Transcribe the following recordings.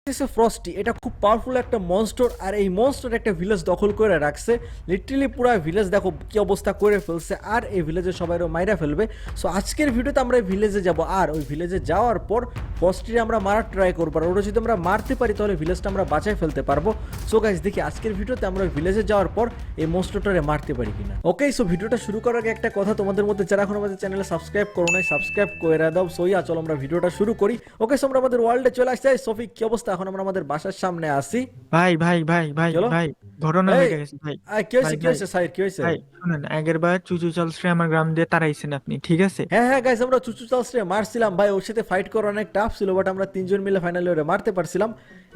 Frosty এটা খুব powerful একটা মনস্টার আর এই মনস্টার একটা ভিলেজ দখল করে রাখছে লিটারালি পুরো ভিলেজ দেখো কি অবস্থা করে ফেলছে আর এই ভিলেজে সবাইও মাইরা ফেলবে সো আজকের ভিডিওতে আমরা এই ভিলেজে যাব আর ওই ভিলেজে যাওয়ার পর ফ্রস্টিরে আমরা মারার ট্রাই করবো আর ওটা যদি আমরা মারতে পারি তাহলে ভিলেজটা আমরা বাঁচাই ফেলতে পারবো সো গাইস দেখি আজকের ভিডিওতে আমরা ওই ভিলেজে যাওয়ার পর এই মনস্টারটারে মারতে পারি কিনা ওকে সো ভিডিওটা শুরু করার আগে একটা কথা তোমাদের মধ্যে যারা এখন আমাদের চ্যানেলে সাবস্ক্রাইব করো নাই সাবস্ক্রাইব করে দাও সো চলো আমরা ভিডিওটা শুরু করি ওকে সো আমরা আমাদের ওয়ার্ল্ডে চলে আসছি সোফি কি অবস্থা এখন আমরা আমাদের বাসার সামনে আসি ভাই ভাই ভাই ভাই চলো ভাই ঘটনা এই হয়ে গেছে ভাই। কি হয়েছে ভাই কি ভাই হয়েছে সাইড কি হয়েছে ভাই শুনেন, আগের বার চুচু চালশ্রী আমার গ্রাম দিয়ে তাড়াইছেন আপনি, ঠিক আছে? হ্যাঁ হ্যাঁ গাইস আমরা চুচু চালসরে মারছিলাম ভাই ওর সাথে ফাইট করা অনেক টাফ ছিল বাট আমরা তিনজন মিলে ফাইনালি ওরে মারতে পারছিলাম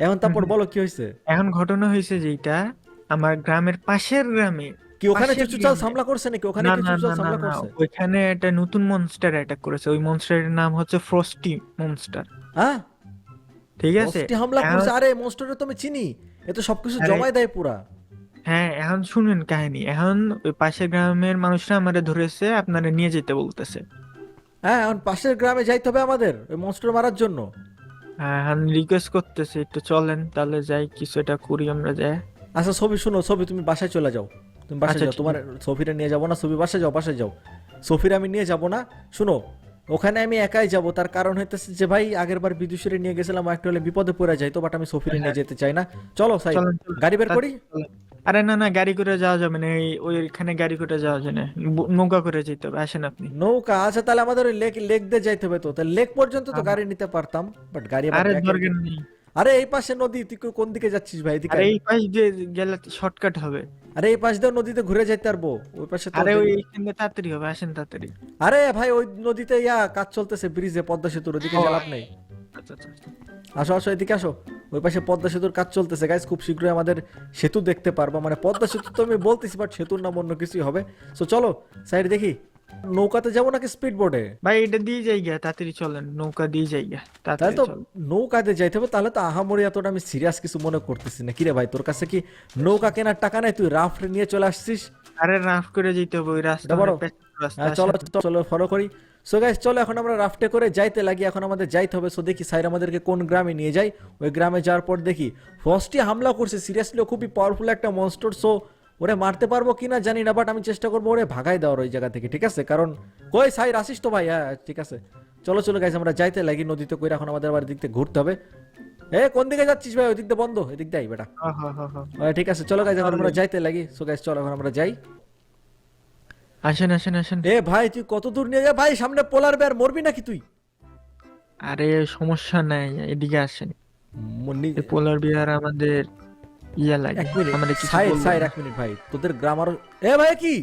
এখন তারপর বলো কি হয়েছে এখন ঘটনা হয়েছে যেটা, আমার গ্রামের পাশের গ্রামে কি ওখানে পাশের চুচু চাল গ্রামে হামলা করছে নাকি ওখানে না কি না চুচু না চাল না হামলা না করছে ওইখানে একটা নতুন মনস্টার অ্যাটাক করেছে। ওই মনস্টারের নাম হচ্ছে ফ্রস্টি মনস্টার, হ্যাঁ ঠিক আছে? কষ্টি হামলা এখন করছে আরে মনস্টারে তো আমি চিনি এ তো সবকিছু আরে জমায় দেয় পুরা হ্যাঁ, এখন শুনেন কাহিনী। এখন ওই পাশের গ্রামের মানুষরা আমারে ধরেছে, আপনারা নিয়ে যেতে বলতেছে। হ্যাঁ এখন পাশের গ্রামে যাইতে হবে আমাদের ওই মনস্টার মারার জন্য এখন রিকোয়েস্ট করতেছে একটু চলেন তাহলে যাই, কিছু একটা করি আমরা, যাই। আচ্ছা ছবি শুনো ছবি তুমি বাসায় চলে যাও তুমি বাসায় আচ্ছা যাও ঠিক তোমার আছে। সফিরা নিয়ে যাবো না ছবি বাসায় যাও বাসায় যাও সফির আমি নিয়ে যাব না শুনো ওখানে আমি একাই যাব তার কারণ হইতেছে যে ভাই আগের বার বিদুষরে নিয়ে গেছিলাম একটা হলে বিপদে পড়ে যাইতো বাট আমি সফিরে নিয়ে যেতে চাই না চলো সাই চলেন চলেন গাড়ি বের করি তাড়াতাড়ি চলেন। আরে না না, গাড়ি করে যাওয়া যাবে না, ওইখানে গাড়ি করে যাওয়া যাবে না, নৌকা করে যেতে হবে, আসেন আপনি। নৌকা আচ্ছা তাহলে আমাদের ওই লেক লেক দিয়ে যাইতে হবে তো তাহলে লেক পর্যন্ত তো গাড়ি নিতে পারতাম বাট গাড়ি আবার আরে লেকের দরকার নেই। আরে এই পাশে নদী তুই কোন দিকে যাচ্ছিস ভাই এদিকে আরে আয়। এই পাশ দিয়ে গেলে শর্টকাট হবে। আরে এই পাশ দিয়ে নদীতে ঘুরে যাইতে পারবো ওই পাশে তো আরে ওই এইখানে তাড়াতাড়ি হবে, আসেন তাড়াতাড়ি। আরে ভাই ওই নদীতে কাজ চলতেছে ব্রিজে পদ্মা সেতুর ওদিকে ও, গেলাম নেই আচ্ছা আচ্ছা আচ্ছা। আসো আসো এদিকে আসো ওই পাশে পদ্মা সেতুর কাজ চলতেছে গাইজ খুব শীঘ্রই আমাদের সেতু দেখতে পারবো মানে পদ্মা সেতু তো আমি বলতেছি বাট সেতুর নাম অন্য কিছুই হবে সো চলো সাইড দেখি নৌকাতে যাবো নাকি স্পিড বোর্ডে ভাই এটা দিয়ে যাই গা, তাড়াতাড়ি চলেন, নৌকা দিয়ে যাই গা, তাহলে তাড়াতাড়ি তো চলেন। নৌকাতে যাইতে হবে তাহলে তো আহামরি এতটা আমি সিরিয়াস কিছু মনে করতেছি না কিরে ভাই তোর কাছে কি নৌকা কেনার টাকা নাই তুই রাফট নিয়ে চলে আসছিস আরে রাফ করে যেতে হবে, ওই রাস্তা এটা বড় অনেক পেঁচানো রাস্তা, হ্যাঁ চলো আসেন। চলো চলো ফলো করি সো গাইস চলো এখন আমরা রাফটে করে যাইতে লাগি এখন আমাদের যাইতে হবে সো দেখি সাইর আমাদেরকে কোন গ্রামে নিয়ে যাই ওই গ্রামে যাওয়ার পর দেখি ফ্রস্টি হামলা করছে সিরিয়াসলি খুবই পাওয়ারফুল একটা মনস্টার সো ওরে মারতে পারবো কিনা জানি না বাট আমি চেষ্টা করবো ওরে ভাগাই দেওয়ার ওই জায়গা থেকে ঠিক আছে কারণ কই সাইর আসিস তো ভাই হ্যাঁ ঠিক আছে চলো চলো গাইস আমরা যাইতে লাগি নদীতে কইরা এখন আমাদের আবার দিক থেকে ঘুরতে হবে কোন দিকে যাচ্ছিস ভাই ওই দিক দিয়ে বন্ধ এদিক দিয়ে আই বেটা হ্যাঁ হ্যাঁ হ্যাঁ হ্যাঁ। ঠিক আছে চলো গাইস এখন আমরা যাইতে লাগি সো গাইস চলো এখন আমরা যাই আসেন আসেন আসেন। ভাই তুই কত দূর নিয়ে যা ভাই সামনে পোলার বেয়ার মরবি নাকি তুই আরে সমস্যা নাই, এদিকে আসেন। মুন্নি এই পোলার বিয়ার আমাদের ইয়া লাগে, এক মিনিট আমাদের কিছু সাইড বলবেন সাইড না। এক মিনিট ভাই তোদের গ্রামার ভাই কি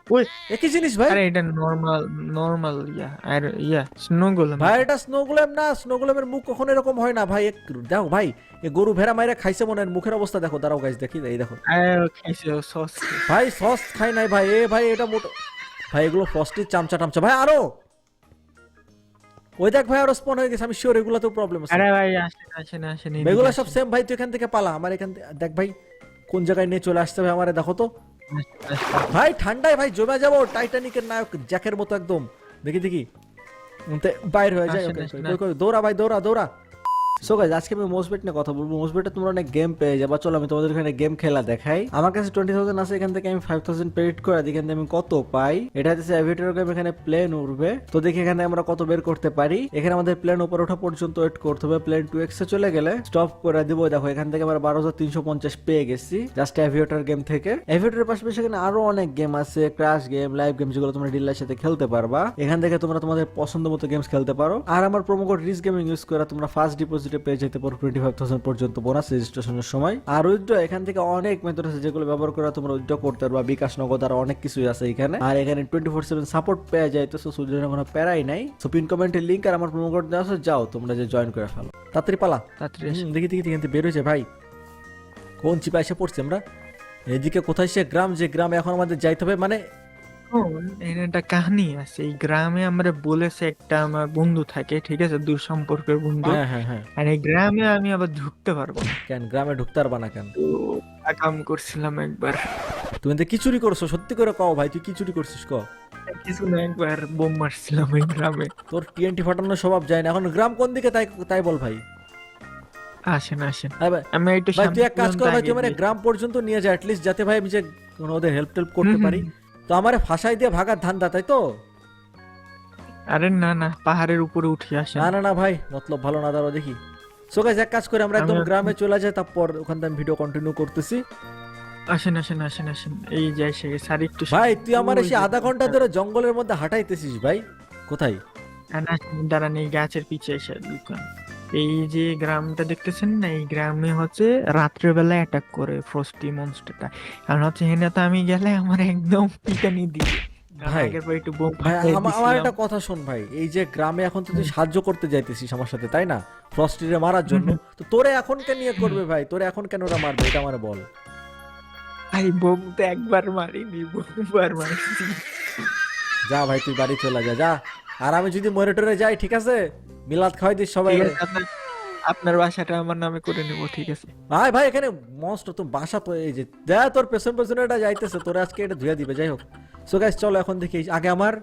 ওই একই জিনিস ভাই আরে এটা নরমাল নরমাল ইয়া আর ইয়া স্নো গোলেম। ভাই এটা স্নো গোলেম না স্নো গোলেমের মুখ কখনো এরকম হয় না ভাই দেখো ভাই এ গরু ভেড়া মাইরা খাইছে মনে হয় মুখের অবস্থা দেখো দাঁড়াও গাইস দেখি এই দেখো আরে খাইছে সস। ভাই সস খাই নাই ভাই ভাই এটা মোটো ভাই এগুলো ফস্টির চামচা টামচা ভাই আরো ওই দেখ ভাই আরো স্পন হয়ে গেছে আমি শিওর এগুলো তো প্রবলেম আছে আরে ভাই আসেন আসেন আসেন, এদিকে এগুলো সব আসেন। সেম ভাই তুই এখান থেকে পালা আমার এখান থেকে দেখ ভাই কোন জায়গায় নিয়ে চলে আসতে হবে আমারে দেখো তো আসেন, আসেন। ভাই ঠান্ডায় ভাই জমে যাবো টাইটানিকের নায়ক জ্যাকের মতো একদম দেখি দেখি বাইর হয়ে যায় আসেন, ওকে আসেন, কই দৌড়া ভাই দৌড়া দৌড়া সো গাইস আজকে আমি মোসবেট নিয়ে কথা বলবো মোসবেটে তোমরা অনেক গেম পেয়ে যাবা চলো আমি তোমাদের এখানে গেম খেলা দেখাই আমার কাছে 20,000 আছে এখান থেকে আমি 5,000 পেড করে দিই এখান থেকে আমি কত পাই এটা হচ্ছে এভিয়েটর গেম এখানে প্লেন উড়বে তো দেখি এখানে আমরা কত বের করতে পারি এখানে আমাদের প্লেন উপর ওঠা পর্যন্ত ওয়েট করতে হবে প্লেন 2x এ চলে গেলে স্টপ করে দিব দেখো এখান থেকে আমরা 12,350 পেয়ে গেছি জাস্ট এভিয়েটর গেম থেকে এভিয়েটরের পাশাপাশি এখানে আরো অনেক গেম আছে ক্র্যাশ গেম লাইভ গেম যেগুলো তোমরা ডিলার সাথে খেলতে পারবা এখান থেকে তোমরা তোমাদের পছন্দ মতো গেমস খেলতে পারো আর আমার প্রোমো কোড রিস গেমিং ইউজ করে তোমরা ফার্স্ট ডিপোজিটে পেয়ে যেতে পারো 25,000 পর্যন্ত বোনাস রেজিস্ট্রেশনের সময় আর উইথড্র এখান থেকে অনেক মেথড আছে যেগুলো ব্যবহার করে তোমরা উইথড্র করতে পারবা বিকাশ নগদ আর অনেক কিছুই আছে এখানে আর এখানে 24/7 সাপোর্ট পেয়ে যায় তো সুযোগের কোনো প্যারাই নাই সো পিন কমেন্টের লিংক আর আমার প্রোমো কোড দেওয়া আছে যাও তোমরা যে জয়েন করে ফেলো তাড়াতাড়ি পালা তাড়াতাড়ি আসেন। দেখি দেখি এখান থেকে বের হয়েছে ভাই কোন চিপা এসে পড়ছে আমরা এদিকে কোথায় সে গ্রাম যে গ্রাম এখন আমাদের যাইতে হবে মানে শোন, এর একটা কাহিনী আছে। এই গ্রামে আমরা বলেছে একটা আমার বন্ধু থাকে, ঠিক আছে, দূর সম্পর্কের বন্ধু। হ্যাঁ হ্যাঁ হ্যাঁ আর এই গ্রামে আমি আবার ঢুকতে পারবো না। কেন গ্রামে ঢুকতে পারবা না কেন তো কাম করছিলাম একবার, তুমি তো কি চুরি করছো সত্যি করে কও ভাই তুই কি চুরি করছিস ক কিছু না, একবার বোম মারছিলাম এই গ্রামে। তোর টিএনটি ফাটানোর স্বভাব যায় না এখন গ্রাম কোন দিকে তাই তাই বল ভাই আসেন আসেন, আরে ভাই, আমি একটু ভাই সামনে তুই এক কাজ পর্যন্ত কর ভাই, আগে তুই আমার যাই। গ্রাম পর্যন্ত নিয়ে যা অ্যাটলিস্ট, যাতে ভাই আমি যে কোনো ওদের হেল্প টেল্প করতে হুম, পারি। হুম। তো আমার ফাঁসাই দিয়ে ভাগার ধান্দা, তাই তো? আরে না না, পাহাড়ের উপরে উঠে আসেন। না না না ভাই, মতলব ভালো না, দাঁড়াও দেখি। সো গাইস এক কাজ করে আমরা আমি একদম গ্রামে চলে যাই, তারপর ওখান থেকে আমি ভিডিও কন্টিনিউ করতেছি। আসেন আসেন আসেন আসেন, এই যে এসে গেছে, আর একটু ভাই সামনে। তুই আমার ওই এসে যে আধা ঘন্টা ধরে জঙ্গলের মধ্যে হাঁটাইতেছিস ভাই, কোথায়? দাঁড়ান, এই গাছের পিছে এসে দোকান। এই যে গ্রামটা দেখতেছেন না, এই গ্রামে হচ্ছে রাত্রের বেলা অ্যাটাক করে ফ্রস্টি মনস্টারটা। কারণ হচ্ছে এখানে তো আমি গেলে আমার একদম পিটানি দিই, কারণ ভাই আগের পর একটু বোম ভাই ফাটাই আমার দিছিলাম। একটা কথা শোন ভাই, এই যে গ্রামে এখন তো তুই হুম, সাহায্য করতে যাইতেছিস আমার সাথে, তাই না? ফ্রস্টিরে মারার হুম, জন্য। হুম, তো তোরে এখন কে নিয়ে হুম। করবে ভাই? তোরে এখন কেন ওরা মারবে, এটা আমার বল। ভাই বোম তো একবার মারিনি, বহুবার মারছি। যা ভাই তুই বাড়ি চলে যা, যা। আর আমি যদি মনিটরে যাই, ঠিক আছে, মিলাদ খাওয়াই দিস সবাই ঠিক রে। আছে, আপনার আপনার বাসাটা আমার নামে করে নেবো, ঠিক আছে। ভাই ভাই এখানে মস্ত তো বাসা তো, এই যে দেখ তোর পেছন পেছনে এটা যাইতেছে, তোরে আজকে এটা ধুয়ে দিবে, যাই হোক। সো গাইস চলো এখন দেখি, আগে আমার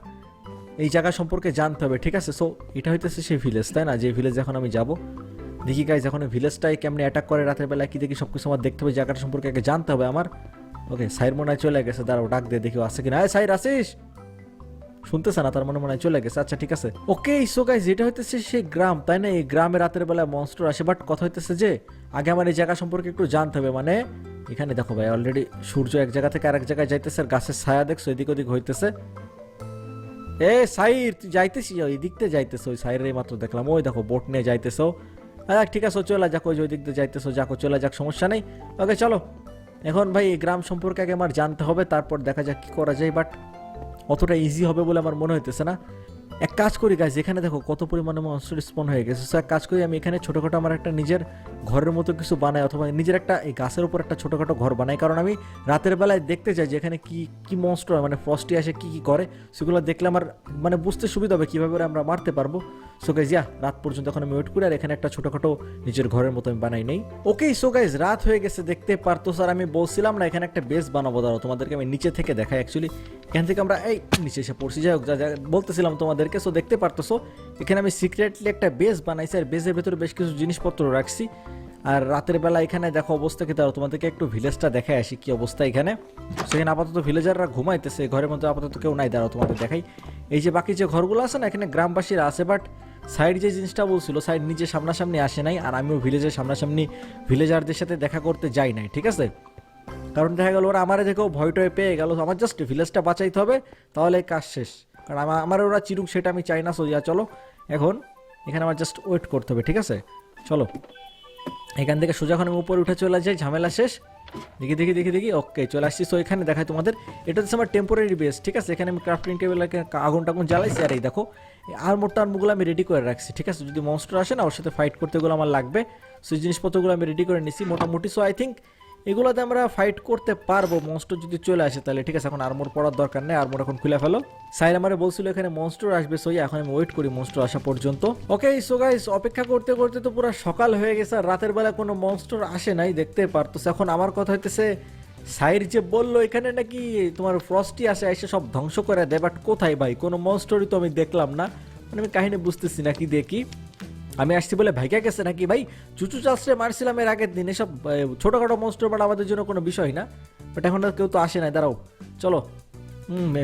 এই জায়গা সম্পর্কে জানতে হবে, ঠিক আছে? সো এটা হইতেছে সেই ভিলেজ, তাই না? যে ভিলেজ এখন আমি যাব, দেখি গাইজ এখন ভিলেজটাই কেমনে অ্যাটাক করে রাতের বেলা, কি দেখি সবকিছু আমার দেখতে হবে, জায়গাটা সম্পর্কে আগে জানতে হবে আমার। ওকে সাইর মনে হয় চলে গেছে, দাঁড়াও ডাক দিয়ে দেখি ও আছে কিনা। সাইর আসিস? শুনতেছে না, তার মনে হয় চলে গেছে। আচ্ছা ঠিক আছে, ওকে। সো গাইজ এটা হইতেছে সেই গ্রাম, তাই না? এই গ্রামে রাতের বেলা মনস্টার আসে, বাট কথা হইতেছে যে আগে আমার এই জায়গা সম্পর্কে একটু জানতে হবে। মানে এখানে দেখো ভাই, অলরেডি সূর্য এক জায়গা থেকে আরেক জায়গায় যাইতেছে, আর গাছের ছায়া দেখছো এদিক ওদিক হইতেছে। এ সাইর তুই যাইতেছি, ওই দিক দিয়ে যাইতেছো, ওই সাইরের মাত্র দেখলাম, ওই দেখো বোট নিয়ে যাইতেছো। হ্যাঁ ঠিক আছে, চলে যাক, ওই যে ওই দিক দিয়ে যাইতেছো, যাকো চলে যাক, সমস্যা নেই। ওকে চলো, এখন ভাই এই গ্রাম সম্পর্কে আগে আমার জানতে হবে, তারপর দেখা যাক কি করা যায়, বাট অতটা ইজি হবে বলে আমার মনে হইতেছে না। এক কাজ করি গাইজ, এখানে দেখো কত পরিমাণে মনস্টার স্পন হয়ে গেছে। সো এক কাজ করি, আমি এখানে ছোটোখাটো আমার একটা নিজের ঘরের মতো কিছু বানাই, অথবা নিজের একটা এই গাছের উপর একটা ছোটোখাটো ঘর বানাই, কারণ আমি রাতের বেলায় দেখতে চাই যে এখানে কি কি মনস্টার মানে ফ্রস্টি আসে কি কি করে, সেগুলো দেখলে আমার মানে বুঝতে সুবিধা হবে কীভাবে ওরা আমরা মারতে পারবো। সো গাইজ রাত পর্যন্ত এখন আমি ওয়েট করি, আর এখানে একটা ছোটোখাটো নিজের ঘরের মতো আমি বানাই নেই। ওকে সো গাইজ রাত হয়ে গেছে, দেখতে পারতো স্যার, আমি বলছিলাম না এখানে একটা বেস বানাবো, দাঁড়াও তোমাদেরকে আমি নিচে থেকে দেখাই। অ্যাকচুয়ালি এখান থেকে আমরা এই নিচে এসে পড়ছি, যাই হোক যা যা বলতেছিলাম তোমাদেরকে। সো দেখতে পারতেছো এখানে আমি সিক্রেটলি একটা বেস বানাইছি, আর বেসের ভেতরে বেশ কিছু জিনিসপত্র রাখছি। আর রাতের বেলা এখানে দেখো অবস্থা কি, দাঁড়াও তোমাদেরকে একটু ভিলেজটা দেখাই আসি কি অবস্থা এখানে। সেখানে আপাতত ভিলেজাররা ঘুমাইতেছে, ঘরের মধ্যে আপাতত কেউ নাই। দাঁড়াও তোমাদের দেখাই, এই যে বাকি যে ঘরগুলো আছে না, এখানে গ্রামবাসীরা আছে, বাট সাইড যে জিনিসটা বলছিল, সাইড নিজে সামনাসামনি আসে নাই, আর আমিও ভিলেজের সামনাসামনি ভিলেজারদের সাথে দেখা করতে যাই নাই, ঠিক আছে? কারণ দেখা গেল ওরা আমারে দেখেও ভয় টয় পেয়ে গেল, আমার জাস্ট ভিলেজটা বাঁচাইতে হবে, তাহলে কাজ শেষ। কারণ আমার ওরা চিরুক সেটা আমি চাই না। সোজা চলো এখন এখানে আমার জাস্ট ওয়েট করতে হবে, ঠিক আছে? চলো এখান থেকে সোজা এখন আমি উপরে উঠে চলে যাই, ঝামেলা শেষ। দেখি দেখি দেখি দেখি, ওকে চলে আসছি। সো এখানে দেখাই তোমাদের, এটা হচ্ছে আমার টেম্পোরারি বেস, ঠিক আছে? এখানে আমি ক্রাফটিং টেবিল আগুন টাগুন জ্বালাইছি, আর এই দেখো আর্মোরটা আর্মগুলো আমি রেডি করে রাখছি, ঠিক আছে? যদি মনস্টার আসে না, ওর সাথে ফাইট করতে গেলে আমার লাগবে, সেই জিনিসপত্রগুলো আমি রেডি করে নিছি মোটামুটি। সো আই থিঙ্ক এগুলোতে আমরা ফাইট করতে পারবো, মনস্টার যদি চলে আসে তাহলে, ঠিক আছে? এখন আর্মোর পড়ার দরকার নেই, আর্মোর এখন খুলে ফেলো। সাইর আমারে বলছিল এখানে মনস্টার আসবে, সো এখন আমি ওয়েট করি মনস্টার আসা পর্যন্ত। ওকে সো গাইস অপেক্ষা করতে করতে তো পুরো সকাল হয়ে গেছে, আর রাতের বেলা কোনো মনস্টার আসে নাই, দেখতে পারতো। এখন আমার কথা হইতেছে, সাইর যে বললো এখানে নাকি তোমার ফ্রস্টি আসে, এসে সব ধ্বংস করে দেয়, বাট কোথায় ভাই? কোনো মনস্টারই তো আমি দেখলাম না, মানে আমি কাহিনী বুঝতেছি না কি দেখি। আমি আসছি বলে ভাইকা গেছে নাকি ভাই? চুচু চাষরে মারছিলাম এর আগের দিন, এসব ছোটোখাটো মনস্টার বাট আমাদের জন্য কোনো বিষয় না, বাট এখন আর কেউ তো আসে নাই। দাঁড়াও চলো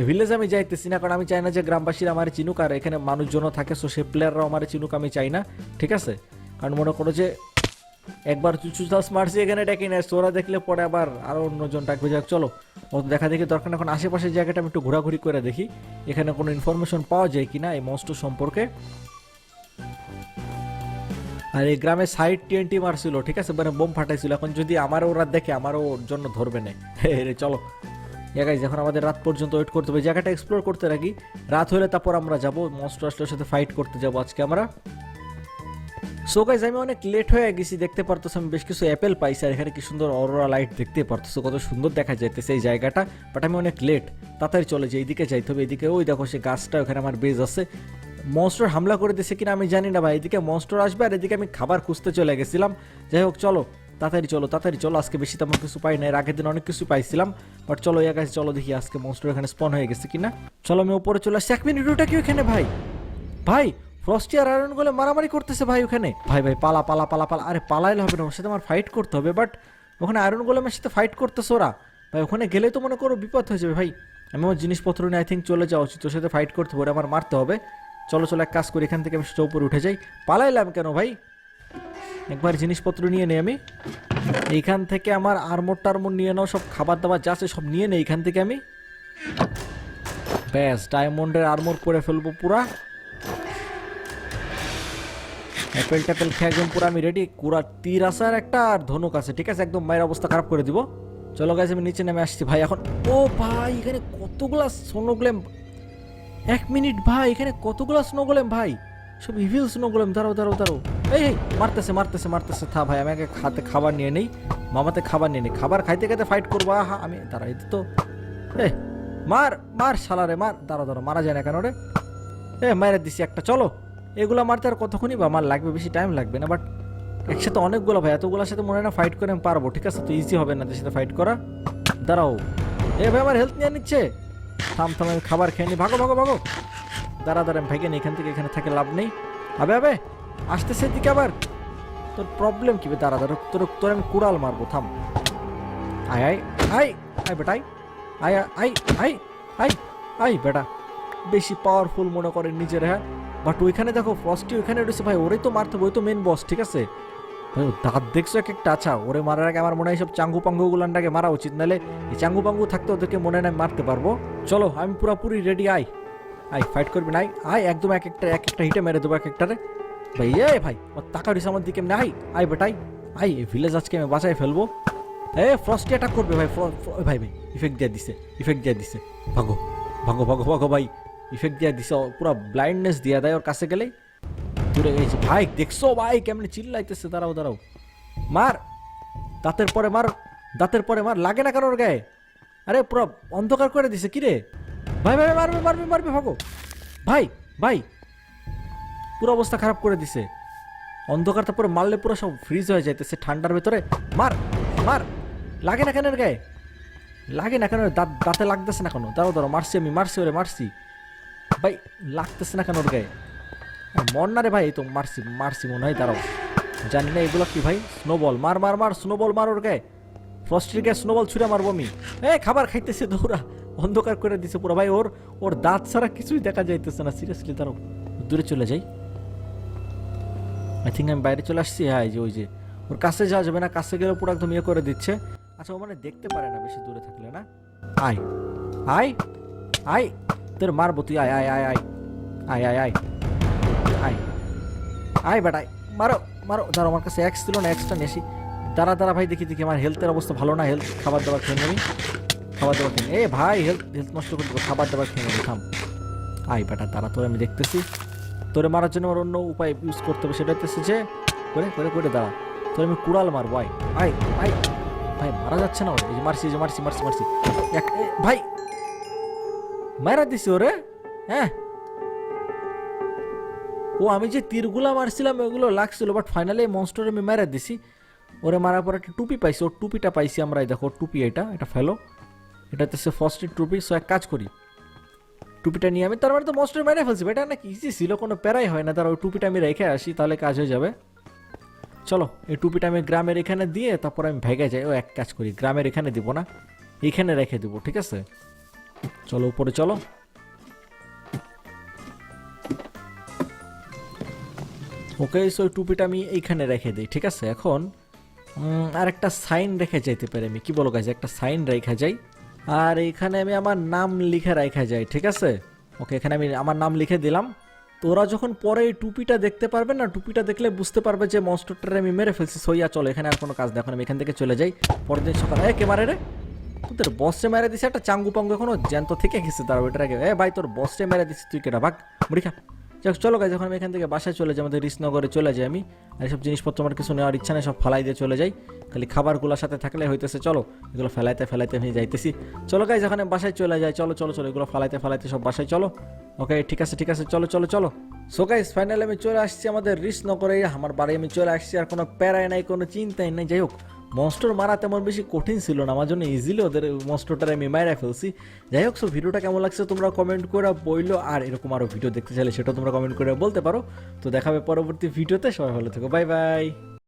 ভিলেজ আমি যাইতেছি না, কারণ আমি চাই না যে গ্রামবাসীরা আমার চিনুক, আর এখানে মানুষজনও থাকে, সো সে প্লেয়াররাও আমার চিনুক আমি চাই না, ঠিক আছে? কারণ মনে করো যে একবার চুচু চাষ মারছি এখানে ডাকি না, সোরা দেখলে পরে আবার আরও অন্যজন ডাকবে। যাক চলো, অত দেখা দেখি দরকার না, এখন আশেপাশের জায়গাটা আমি একটু ঘোরাঘুরি করে দেখি এখানে কোনো ইনফরমেশন পাওয়া যায় কিনা এই মনস্টার সম্পর্কে। আর এই গ্রামে সাইড টিএনটি মারছিল, ঠিক আছে? মানে বোম ফাটাইছিল, এখন যদি আমারও ওরা দেখে আমারও ওর জন্য ধরবে না। রে চলো জায়গায়, এখন আমাদের রাত পর্যন্ত ওয়েট করতে হবে, জায়গাটা এক্সপ্লোর করতে রাখি, রাত হলে তারপর আমরা যাবো মনস্টার আসলের সাথে ফাইট করতে যাবো আজকে আমরা। সো গাইজ আমি অনেক লেট হয়ে গেছি, দেখতে পারতেছো আমি বেশ কিছু অ্যাপেল পাইছি, আর এখানে কি সুন্দর অরোরা লাইট দেখতে পারতেছো, কত সুন্দর দেখা যাইতেছে এই জায়গাটা, বাট আমি অনেক লেট, তাড়াতাড়ি চলে যাই, এইদিকে যাইতে হবে। এদিকে ওই দেখো সে গাছটা, ওখানে আমার বেজ আছে। মনস্টার হামলা করে দিছে কিনা আমি জানি না ভাই, এদিকে মনস্টার আসবে আর এদিকে আমি খাবার খুঁজতে চলে গেছিলাম। যাই হোক চলো তাড়াতাড়ি চলো তাড়াতাড়ি চলো, আজকে বেশি তেমন কিছু পাই না, এর আগের দিন অনেক কিছু পাইছিলাম, বাট চলো ইয়া গাছ চলো দেখি আজকে মনস্টার এখানে স্পন হয়ে গেছে কিনা। চলো আমি উপরে চলে আসছি। 1 মিনিট, ওটা কি ওখানে ভাই? ভাই ফ্রস্টি আর আয়রন গোলেম মারামারি করতেছে ভাই ওখানে। ভাই ভাই পালা পালা পালা পালা, আরে পালাইলে হবে না, ওর সাথে আমার ফাইট করতে হবে। বাট ওখানে আয়রন গোলেমের সাথে ফাইট করতেছে ওরা। ভাই ওখানে গেলে তো মনে করো বিপদ হয়ে যাবে ভাই। আমি আমার জিনিসপত্র নিয়ে আই থিঙ্ক চলে যাওয়া উচিত, ওর সাথে ফাইট করতে হবে, আমার মারতে হবে। চলো চলো এক কাজ করি, এখান থেকে আমি সোজা উপরে উঠে যাই। পালাইলাম কেন ভাই, একবার জিনিসপত্র নিয়ে নেই আমি এইখান থেকে, আমার আর্মোর টার্মোর নিয়ে নাও, সব খাবার দাবার যা আছে সব নিয়ে নেই এখান থেকে আমি। ব্যাস ডায়মন্ডের আর্মোর পরে ফেলবো পুরা। অ্যাপেল ট্যাপেল খেয়ে একদম পুরো আমি রেডি। পুরা তীর আছে আর একটা আর ধনুক আছে, ঠিক আছে, একদম মায়ের অবস্থা খারাপ করে দিব। চলো গাইস আমি নিচে নেমে আসছি ভাই এখন। ও ভাই এখানে কতগুলা স্নো গোলেম, 1 মিনিট ভাই, এখানে কতগুলা স্নো গোলেম ভাই, সব ইভিল স্নো গোলেম। দাঁড়াও দাঁড়াও দাঁড়াও, এই মারতেছে মারতেছে মারতেছে, থা ভাই আমি আগে হাতে খাবার নিয়ে নেই, মামাতে খাবার নিয়ে নেই, খাবার খাইতে খাইতে ফাইট করবো। আহা আমি দাঁড়া, এই তো মার মার শালারে মার। দাঁড়াও দাঁড়াও, মারা যায় না কেন রে? মায়ের দিছি একটা। চলো এগুলা মারতে আর কতক্ষণই বা আমার লাগবে, বেশি টাইম লাগবে না। বাট একসাথে অনেকগুলো ভাই, এতগুলোর সাথে মনে হয় না ফাইট করে আমি পারবো, ঠিক আছে, তো ইজি হবে না এদের সাথে ফাইট করা। দাঁড়াও ভাই আমার হেলথ নিয়ে নিচ্ছে, থাম থাম আমি খাবার খেয়ে নি, ভাগো ভাগো ভাগো। দাঁড়া দাঁড়া আমি ভাগে নি এখান থেকে, এখানে থাকে লাভ নেই। আবে আবে আসতেছে দিকে আবার, তোর প্রবলেম কি? দাঁড়া দাঁড়া, তোর আমি কুড়াল মারবো, থাম। আয় আয় আয় আয় বেটা, আয় আয় আয় আয় আয় বেটা। বেশি পাওয়ারফুল মনে করেন নিজের, হ্যাঁ, বাট ওইখানে দেখো ফ্রস্টি ওইখানে রয়েছে ভাই, ওরে তো মারতে হবে, ওই তো মেন বস, ঠিক আছে ভাই। দাঁত দেখছো এক একটা, আচ্ছা ওরে মারার আগে আমার মনে হয় সব চাঙ্গু পাঙ্গু গুলানটাকে মারা উচিত, নাহলে এই চাঙ্গু পাঙ্গু থাকতে ওদেরকে মনে হয় না মারতে পারবো। চলো আমি পুরোপুরি রেডি, আয় আয় ফাইট করবি নাই, আয় একদম এক একটা হিটে মেরে দেবো এক একটারে ভাই। ভাই ওর টাকা দিছে আমার দিকে, এমনি আয় আয় বেটাই আয়, এই ভিলেজ আজকে আমি বাঁচাই ফেলবো। ফ্রস্টি অ্যাটাক করবে ভাই, ভাই ভাই ইফেক্ট দিয়ে দিছে, ইফেক্ট দিয়ে দিছে, ভাগো ভাগো ভাগো ভাগো ভাই, ইফেক্ট দিয়ে দিছে, পুরো ব্লাইন্ডনেস দিয়ে দেয় ওর কাছে গেলেই দূরে গেছে ভাই। দেখছো ভাই কেমনে চিল্লাইতেছে, দাঁড়াও দাঁড়াও, মার দাঁতের পরে মার, দাঁতের পরে মার, লাগে না কেন ওর গায়ে? আরে পুরো অন্ধকার করে দিছে কি রে ভাই, ভাই মারবে মারবে মারবে, ভাগো ভাই ভাই, পুরো অবস্থা খারাপ করে দিছে। অন্ধকার তারপরে মারলে পুরো সব ফ্রিজ হয়ে যাইতেছে ঠান্ডার ভেতরে। মার মার, লাগে না কেন এর গায়ে? লাগে না কেন? দাঁতে লাগতেছে না কেন? দাঁড়াও দাঁড়াও, মারছি আমি, মারছি ওরে মারছি ভাই, লাগতেছে না কেন ওর গায়ে? মর না রে ভাই, এই তো মারছি মারছি মনে হয়, দাঁড়াও জানি না এগুলো কি ভাই। স্নোবল মার মার মার, স্নোবল মার ওর গায়ে, ফ্রস্টির গায়ে স্নোবল ছুঁড়ে মারবো আমি। খাবার খাইতেছে দৌড়া, অন্ধকার করে দিছে পুরো ভাই, ওর দাঁত ছাড়া কিছুই দেখা যাইতেছে না, সিরিয়াসলি। দাঁড়াও দূরে চলে যাই, আই থিঙ্ক আমি বাইরে চলে আসছি। হ্যাঁ যে ওই যে ওর কাছে যাওয়া যাবে না, কাছে গেলে পুরো একদম ইয়ে করে দিচ্ছে। আচ্ছা ও মানে দেখতে পারে না বেশি দূরে থাকলে না। আয় আয় আয়, তোর মারবো তুই, আয় আয় আয় আয় আয় আয় আয় আয় আয় বেটাই, মারো মারো। দাঁড়ো আমার কাছে এক্স ছিল না, এক্সটা নেছি। দাঁড়া দাঁড়া ভাই, দেখি দেখি আমার হেলথের অবস্থা ভালো না, হেলথ খাবার দাবার খেয়ে নেবি, খাবার দাবার খেয়ে ভাই, হেলথ নষ্ট করে দেবো, খাবার দাবার খেয়ে নেবি, থাম। আয় বেটা দাঁড়া, তোর আমি দেখতেছি, তোরে মারার জন্য আমার অন্য উপায় ইউজ করতে হবে, সেটা হচ্ছে যে করে করে করে দাঁড়া, তোর আমি কুড়াল মারবো, আয় আয় আয় ভাই, মারা যাচ্ছে না ওরে, এই যে মারছি, এই যে মারছি মারছি মারছি ভাই, মারা দিছি ওরে। হ্যাঁ ও আমি যে তীরগুলা মারছিলাম ওগুলো লাগছিল, বাট ফাইনালি মনস্টারে আমি মেরা দিছি। ওরে মারার পর একটা টুপি পাইছি, ওর টুপিটা পাইছি আমরা, এই দেখো টুপি, এটা ফেলো, এটা হচ্ছে ফার্স্ট টুপি। সো এক কাজ করি, টুপিটা নিয়ে আমি, তার মানে তো মনস্টার মেরে ফেলছি, এটা নাকি ইজি ছিল, কোনো প্যারাই হয় না। তার ওই টুপিটা আমি রেখে আসি, তাহলে কাজ হয়ে যাবে। চলো এই টুপিটা আমি গ্রামের এখানে দিয়ে তারপর আমি ভেগে যাই। ও এক কাজ করি, গ্রামের এখানে দিব না, এখানে রেখে দিব, ঠিক আছে। চলো উপরে চলো। ওকে সো টুপিটা আমি এইখানে রেখে দিই, ঠিক আছে। এখন আর একটা সাইন রেখে যাইতে পারি আমি, কি বলো গাইজ, একটা সাইন রেখা যাই, আর এখানে আমি আমার নাম লিখে রাখা যাই, ঠিক আছে। ওকে এখানে আমি আমার নাম লিখে দিলাম। তো ওরা যখন পরে এই টুপিটা দেখতে পারবে না, টুপিটা দেখলে বুঝতে পারবে যে মনস্টারটারে আমি মেরে ফেলছি। সইয়া চলো, এখানে আর কোনো কাজ দেখো, আমি এখান থেকে চলে যাই। পরের দিন সকালে কে মারে রে? তোদের বসে মেরে দিছে একটা চাঙ্গু পাঙ্গু, এখনো জ্যান্ত থেকে গেছে তার ওইটার আগে। ভাই তোর বসে মেরে দিছিস তুই, কেটা ভাগ মুড়ি খা। যাক চলো গাইজ, যখন আমি এখান থেকে বাসায় চলে যাই, আমাদের রিসনগরে চলে যাই আমি, আর এইসব জিনিসপত্র আমার কিছু নেওয়ার ইচ্ছা নেই, সব ফালাই দিয়ে চলে যাই, খালি খাবারগুলোর সাথে থাকলে হইতেছে। চলো এগুলো ফেলাইতে ফেলাইতে আমি যাইতেছি। চলো গাইজ যখন আমি বাসায় চলে যাই, চলো চলো চলো, এগুলো ফালাইতে ফালাইতে সব বাসায় চলো। ওকে ঠিক আছে ঠিক আছে, চলো চলো চলো। সো গাইজ ফাইনালি আমি চলে আসছি আমাদের রিসনগরে, আমার বাড়ি আমি চলে আসছি, আর কোনো প্যারাই নাই, কোনো চিন্তাই নাই। যাই হোক মনস্টার মারা তেমন বেশি কঠিন ছিল না, আমার জন্য ইজিলি ওদের মনস্টারটা আমি মাইরা ফেলছি। যাই হোক, সো ভিডিওটা কেমন লাগছে তোমরা কমেন্ট করে বইলো, আর এরকম আরো ভিডিও দেখতে চাইলে সেটা তোমরা কমেন্ট করে বলতে পারো। তো দেখাবে পরবর্তী ভিডিওতে, সবাই ভালো থেকো, বাই বাই।